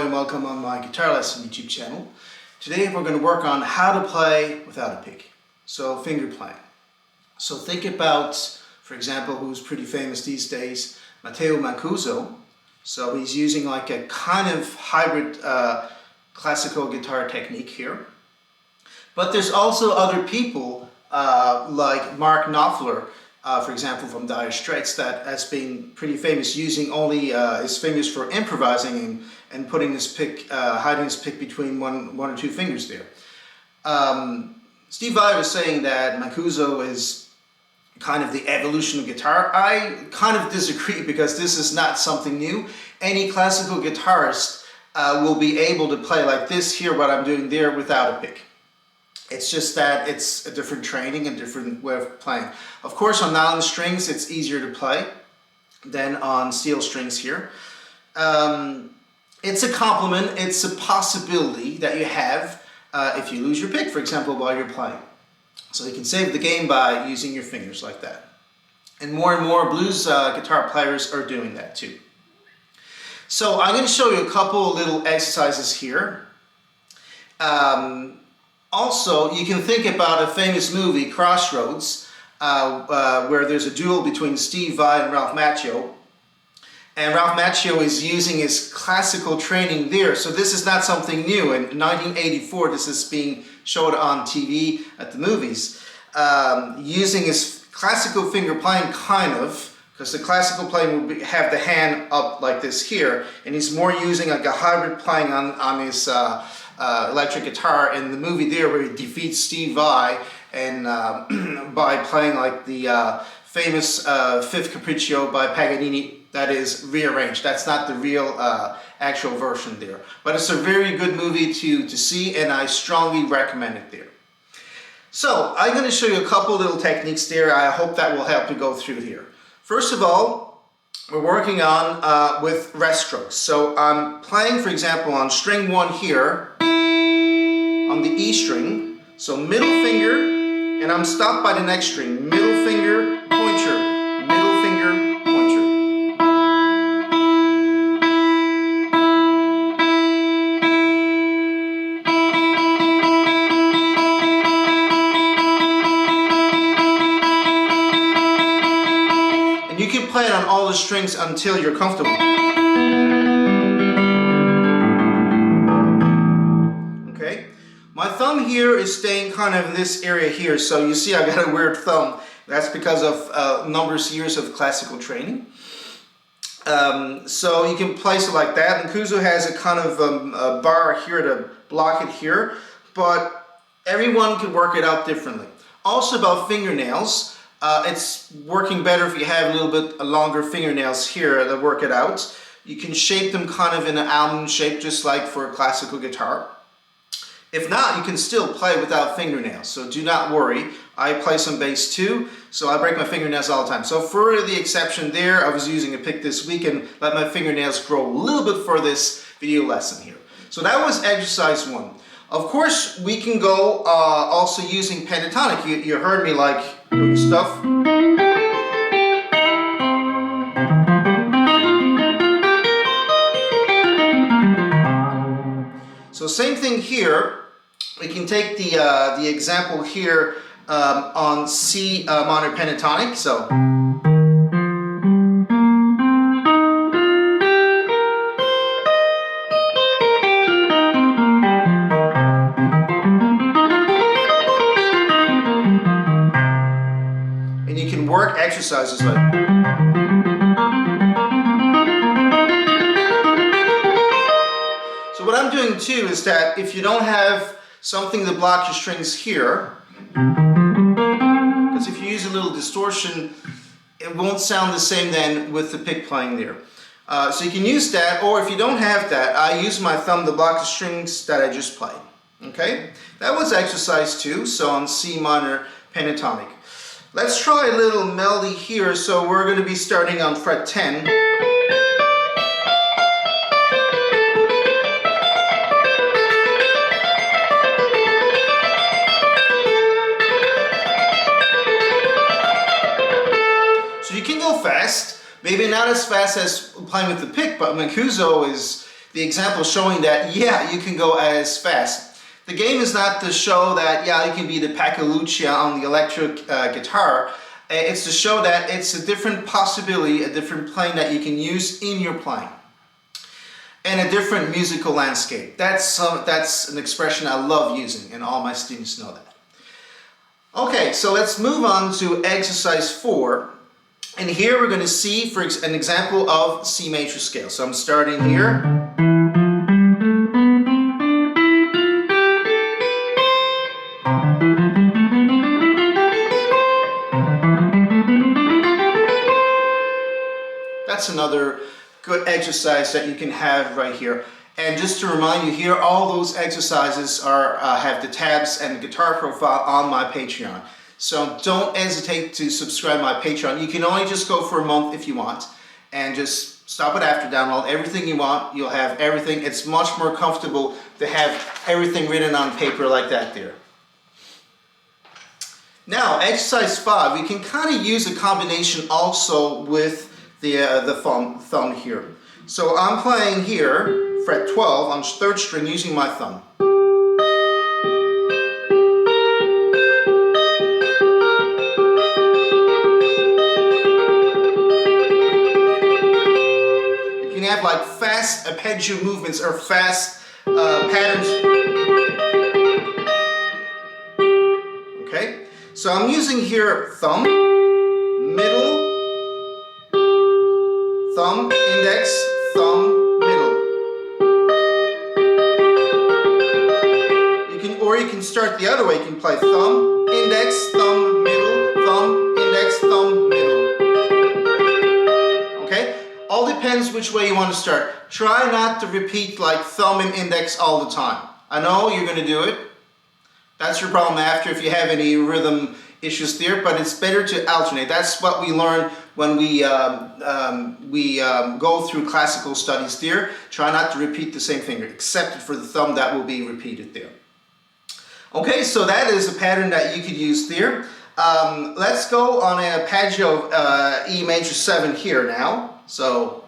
And welcome on my guitar lesson YouTube channel. Today we're going to work on how to play without a pick, so finger playing. So think about, for example, who's pretty famous these days, Matteo Mancuso. So he's using like a kind of hybrid classical guitar technique here. But there's also other people like Mark Knopfler, for example, from Dire Straits, that has been pretty famous using only his fingers for improvising and putting his pick, hiding his pick between one or two fingers there. Steve Vai was saying that Mancuso is kind of the evolution of guitar. I kind of disagree, because this is not something new. Any classical guitarist will be able to play like this here, what I'm doing there, without a pick. It's just that it's a different training and different way of playing. Of course, on nylon strings, it's easier to play than on steel strings here. It's a compliment, it's a possibility that you have if you lose your pick, for example, while you're playing. So you can save the game by using your fingers like that. And more blues guitar players are doing that too. So I'm going to show you a couple little exercises here. Also, you can think about a famous movie, Crossroads, where there's a duel between Steve Vai and Ralph Macchio. And Ralph Macchio is using his classical training there. So this is not something new. In 1984, this is being showed on TV at the movies. Using his classical finger playing, kind of, because the classical playing would have the hand up like this here. And he's more using like a hybrid playing on his electric guitar in the movie there, where he defeats Steve Vai and by playing like the famous Fifth Capriccio by Paganini, that is rearranged. That's not the real actual version there. But it's a very good movie to see, and I strongly recommend it there. So I'm going to show you a couple little techniques there. I hope that will help you go through here. First of all, we're working on with rest strokes. So I'm playing, for example, on string 1 here, on the E string, so middle finger, and I'm stopped by the next string, middle finger, pointer, middle finger, pointer. And you can play it on all the strings until you're comfortable. My thumb here is staying kind of in this area here, so you see I got a weird thumb. That's because of numerous years of classical training. So you can place it like that. Mancuso has a kind of a bar here to block it here, but everyone can work it out differently. Also about fingernails, it's working better if you have a little bit longer fingernails here to work it out. You can shape them kind of in an almond shape, just like for a classical guitar. If not, you can still play without fingernails, so do not worry. I play some bass too, so I break my fingernails all the time. So for the exception there, I was using a pick this week and let my fingernails grow a little bit for this video lesson here. So that was exercise 1. Of course, we can go also using pentatonic. You heard me like doing stuff. So same thing here. We can take the example here on C minor pentatonic. So and you can work exercises like doing too is that if you don't have something to block your strings here, because if you use a little distortion, it won't sound the same then with the pick playing there. So you can use that, or if you don't have that, I use my thumb to block the strings that I just played. Okay? That was exercise 2, so on C minor pentatonic. Let's try a little melody here, so we're going to be starting on fret 10. So you can go fast, maybe not as fast as playing with the pick, but Mancuso is the example showing that, yeah, you can go as fast. The game is not to show that, yeah, you can be the Paccaluccia on the electric guitar. It's to show that it's a different possibility, a different playing that you can use in your playing. And a different musical landscape. That's an expression I love using, and all my students know that. Okay, so let's move on to exercise 4. And here we're going to see for an example of C major scale. So I'm starting here. That's another good exercise that you can have right here. And just to remind you here, all those exercises are have the tabs and the guitar profile on my Patreon. So don't hesitate to subscribe to my Patreon. You can only just go for a month if you want, and just stop it after, download everything you want. You'll have everything. It's much more comfortable to have everything written on paper like that there. Now, exercise 5, we can kind of use a combination also with the thumb here. So I'm playing here, fret 12 on 3rd string using my thumb. You can have like fast arpeggio movements or fast patterns. Okay, so I'm using here thumb, middle, thumb, index, thumb, middle. Or you can start the other way. You can play thumb, index, thumb, middle, thumb, index, thumb, middle. Okay? All depends which way you want to start. Try not to repeat like thumb and index all the time. I know you're going to do it. That's your problem after if you have any rhythm issues there, but it's better to alternate. That's what we learn when we go through classical studies there. Try not to repeat the same finger, except for the thumb that will be repeated there. Okay, so that is a pattern that you could use there. Let's go on a arpeggio of E major 7 here now. So.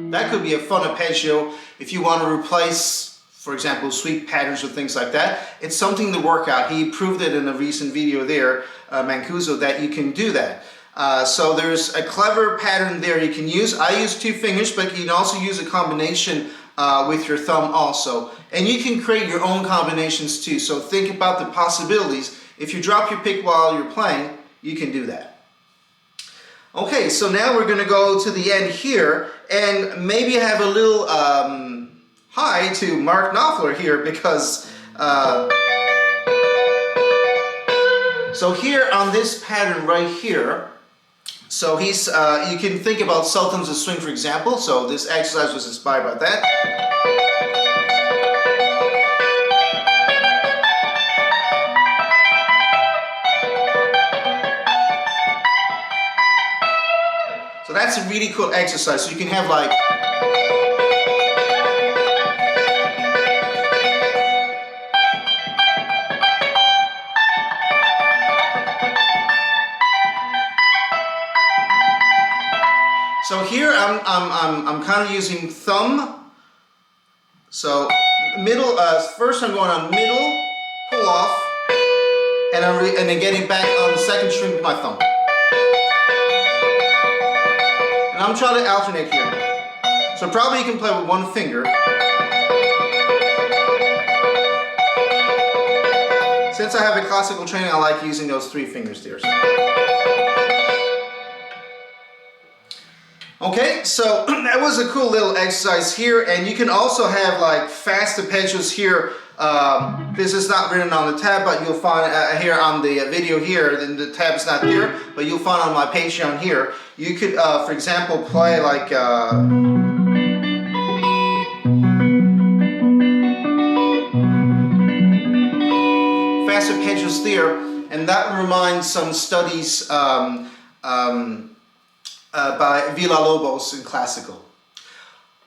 That could be a fun arpeggio if you want to replace, for example, sweep patterns or things like that. It's something to work out. He proved it in a recent video there, Mancuso, that you can do that. So there's a clever pattern there you can use. I use 2 fingers, but you can also use a combination with your thumb also. And you can create your own combinations too. So think about the possibilities. If you drop your pick while you're playing, you can do that. Okay, so now we're going to go to the end here and maybe have a little hi to Mark Knopfler here because so here on this pattern right here, so he's you can think about Sultans of Swing for example, so this exercise was inspired by that. So that's a really cool exercise. So you can have like so here I'm kind of using thumb. So middle first I'm going on middle, pull off, and then getting back on the 2nd string with my thumb. And I'm trying to alternate here. So probably you can play with 1 finger. since I have a classical training, I like using those 3 fingers there. Okay, so that was a cool little exercise here, and you can also have like fast arpeggios here. This is not written on the tab, but you'll find here on the video here, then the tab is not there, but you'll find on my Patreon here. You could, for example, play like fast arpeggios there, and that reminds some studies by Villa-Lobos in classical.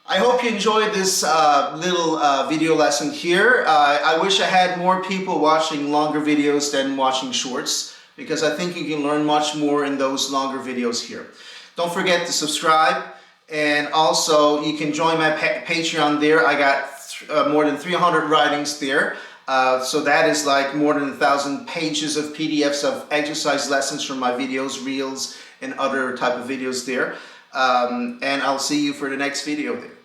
I hope you enjoyed this little video lesson here. I wish I had more people watching longer videos than watching shorts, because I think you can learn much more in those longer videos here. Don't forget to subscribe, and also you can join my Patreon there. I got more than 300 writings there. So that is like more than 1,000 pages of PDFs of exercise lessons from my videos, reels, and other type of videos there. And I'll see you for the next video there.